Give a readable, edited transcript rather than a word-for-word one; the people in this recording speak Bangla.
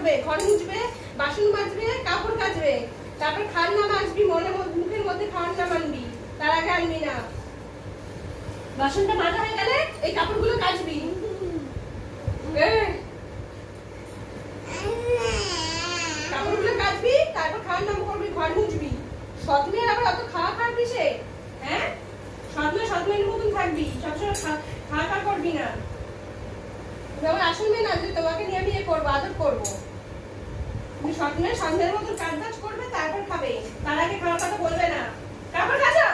করবে, ঘর মুছবে, বাসন মাজবে, কাপড় কাচবে, তারপর খাওয়ার নাম আসবি, মুখের মধ্যে খাওয়ার নাম আনবি, তার আগে আনবি না। বাসনটা মাজা হয়ে গেলে এই কাপড়গুলো কাচবি। কাপড়গুলো কাচবি, তারপর খাওয়ার নাম করবি, ঘর মুছবি। সৎমেয়ের আবার অত খাওয়া খাওয়ার কিসে? হ্যাঁ, সৎমেয়ের মতন থাকবি, সবসময় খাওয়া খাওয়া করবি না। আমার আসল মেয়ে না, তোমাকে নিয়ে আমি করবো, আদর করবো। তুমি সৎমেয়ের মতন কাজ বাজ করবে, তারপর খাবে, তার আগে খাওয়ার কথা বলবে না। কাপড় কাচো।